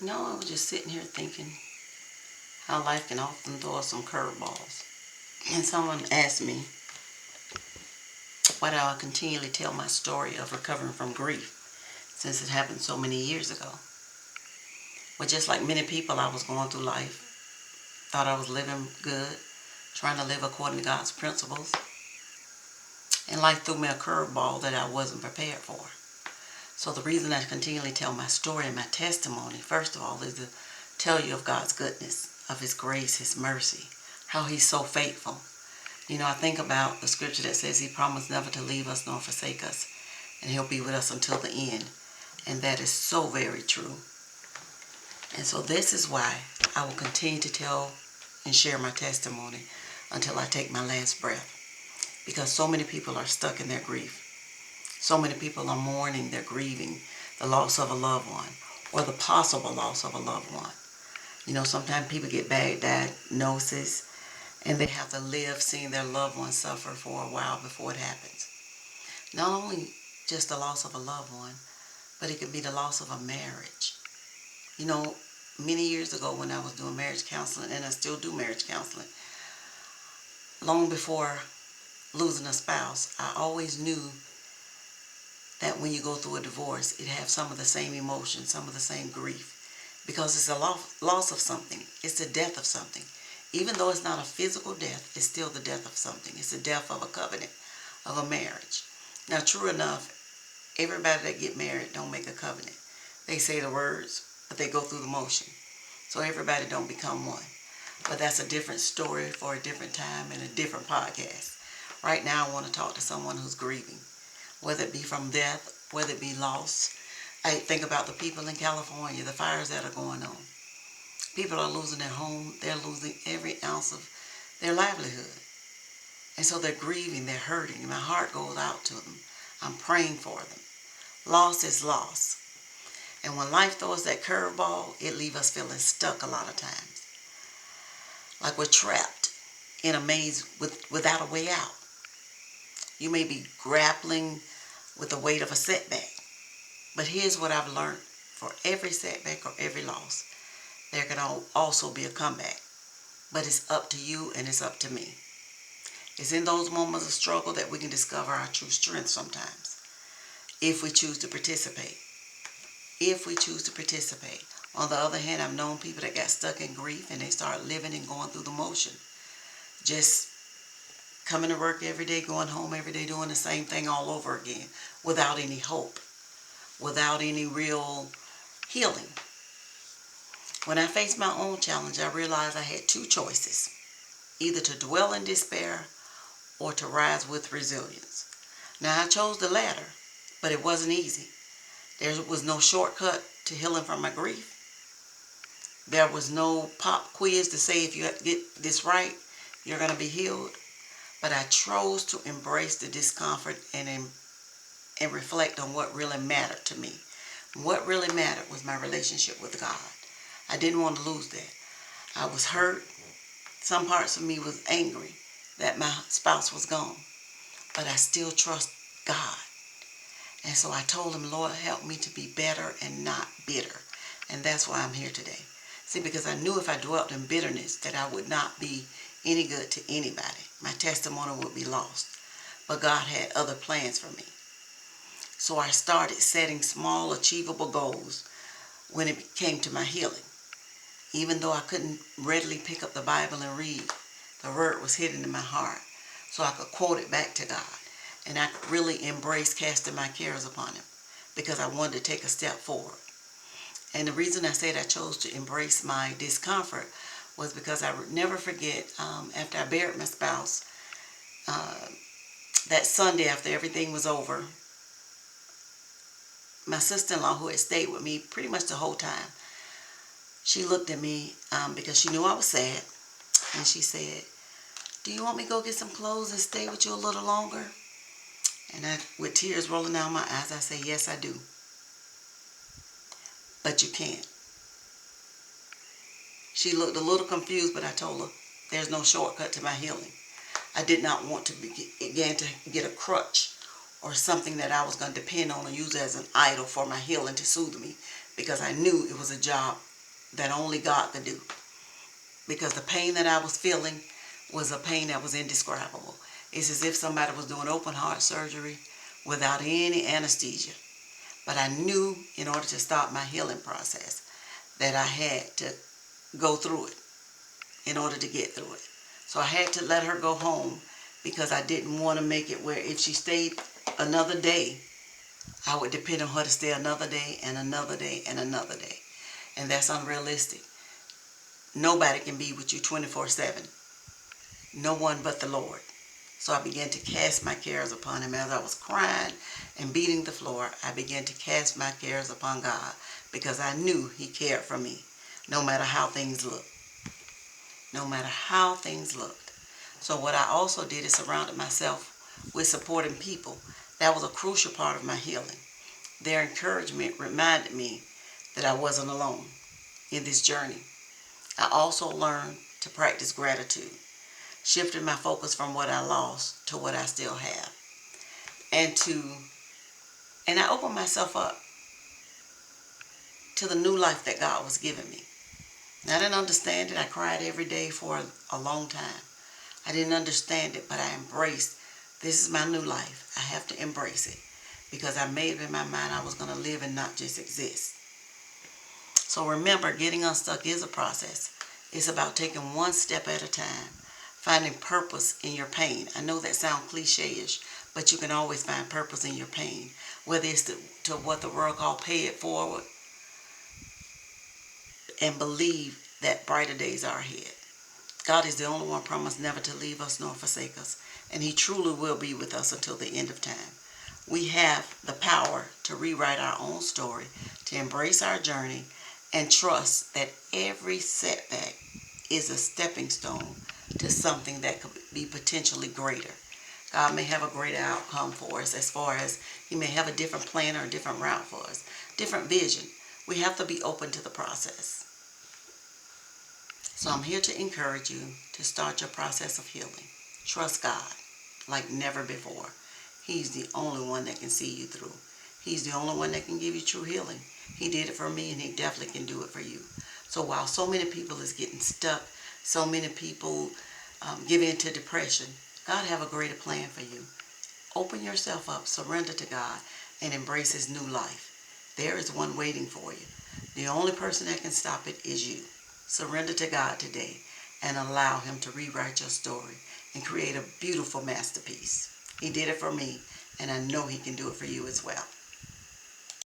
I was just sitting here thinking how life can often throw us some curveballs. And someone asked me, why do I continually tell my story of recovering from grief since it happened so many years ago? Well, just like many people, I was going through life, thought I was living good, trying to live according to God's principles, and life threw me a curveball that I wasn't prepared for. So the reason I continually tell my story and my testimony, first of all, is to tell you of God's goodness, of His grace, His mercy, how He's so faithful. I think about the scripture that says He promised never to leave us nor forsake us, and He'll be with us until the end. And that is so very true. And so this is why I will continue to tell and share my testimony until I take my last breath. Because so many people are stuck in their grief. So many people are mourning, they're grieving the loss of a loved one or the possible loss of a loved one. Sometimes people get bad diagnoses and they have to live seeing their loved one suffer for a while before it happens. Not only just the loss of a loved one, but it could be the loss of a marriage. Many years ago when I was doing marriage counseling, and I still do marriage counseling, long before losing a spouse, I always knew that when you go through a divorce, it has some of the same emotions, some of the same grief, because it's a loss of something. It's the death of something. Even though it's not a physical death, it's still the death of something. It's the death of a covenant, of a marriage. Now, true enough, everybody that get married don't make a covenant. They say the words, but they go through the motion. So everybody don't become one. But that's a different story for a different time and a different podcast. Right now, I want to talk to someone who's grieving, whether it be from death, whether it be loss. I think about the people in California, the fires that are going on. People are losing their home. They're losing every ounce of their livelihood. And so they're grieving, they're hurting. And my heart goes out to them. I'm praying for them. Loss is loss. And when life throws that curveball, it leaves us feeling stuck a lot of times. Like we're trapped in a maze without a way out. You may be grappling with the weight of a setback. But here's what I've learned. For every setback or every loss, there can also be a comeback. But it's up to you and it's up to me. It's in those moments of struggle that we can discover our true strength sometimes. If we choose to participate. If we choose to participate. On the other hand, I've known people that got stuck in grief and they start living and going through the motion. Just coming to work every day, going home every day, doing the same thing all over again without any hope, without any real healing. When I faced my own challenge, I realized I had two choices, either to dwell in despair or to rise with resilience. Now, I chose the latter, but it wasn't easy. There was no shortcut to healing from my grief. There was no pop quiz to say if you get this right, you're going to be healed. But I chose to embrace the discomfort and reflect on what really mattered to me. What really mattered was my relationship with God. I didn't want to lose that. I was hurt. Some parts of me was angry that my spouse was gone. But I still trust God. And so I told him, Lord, help me to be better and not bitter. And that's why I'm here today. See, because I knew if I dwelt in bitterness that I would not be any good to anybody. My testimony would be lost. But God had other plans for me. So I started setting small, achievable goals when it came to my healing. Even though I couldn't readily pick up the Bible and read, the word was hidden in my heart. So I could quote it back to God. And I really embraced casting my cares upon Him because I wanted to take a step forward. And the reason I said I chose to embrace my discomfort was because I would never forget, after I buried my spouse, that Sunday after everything was over, my sister-in-law, who had stayed with me pretty much the whole time, she looked at me because she knew I was sad, and she said, do you want me to go get some clothes and stay with you a little longer? And with tears rolling down my eyes, I said, yes, I do. But you can't. She looked a little confused, but I told her, there's no shortcut to my healing. I did not want to begin to get a crutch or something that I was going to depend on or use as an idol for my healing to soothe me, because I knew it was a job that only God could do. Because the pain that I was feeling was a pain that was indescribable. It's as if somebody was doing open heart surgery without any anesthesia. But I knew in order to start my healing process that I had to go through it in order to get through it. So I had to let her go home because I didn't want to make it where if she stayed another day, I would depend on her to stay another day and another day and another day. And that's unrealistic. Nobody can be with you 24/7. No one but the Lord. So I began to cast my cares upon him. As I was crying and beating the floor, I began to cast my cares upon God because I knew he cared for me no matter how things looked. No matter how things looked. So what I also did is surrounded myself with supporting people. That was a crucial part of my healing. Their encouragement reminded me that I wasn't alone in this journey. I also learned to practice gratitude, shifting my focus from what I lost to what I still have. And I opened myself up to the new life that God was giving me. I didn't understand it. I cried every day for a long time. I didn't understand it, but I embraced, this is my new life. I have to embrace it because I made up in my mind I was going to live and not just exist. So remember, getting unstuck is a process. It's about taking one step at a time, finding purpose in your pain. I know that sounds cliche-ish, but you can always find purpose in your pain, whether it's to what the world calls pay it forward and believe that brighter days are ahead. God is the only one promised never to leave us nor forsake us, and he truly will be with us until the end of time. We have the power to rewrite our own story, to embrace our journey, and trust that every setback is a stepping stone to something that could be potentially greater. God may have a greater outcome for us as far as he may have a different plan or a different route for us, different vision. We have to be open to the process. So I'm here to encourage you to start your process of healing. Trust God like never before. He's the only one that can see you through. He's the only one that can give you true healing. He did it for me, and he definitely can do it for you. So while so many people is getting stuck, so many people give in to depression, God have a greater plan for you. Open yourself up, surrender to God, and embrace his new life. There is one waiting for you. The only person that can stop it is you. Surrender to God today and allow him to rewrite your story and create a beautiful masterpiece. He did it for me, and I know he can do it for you as well.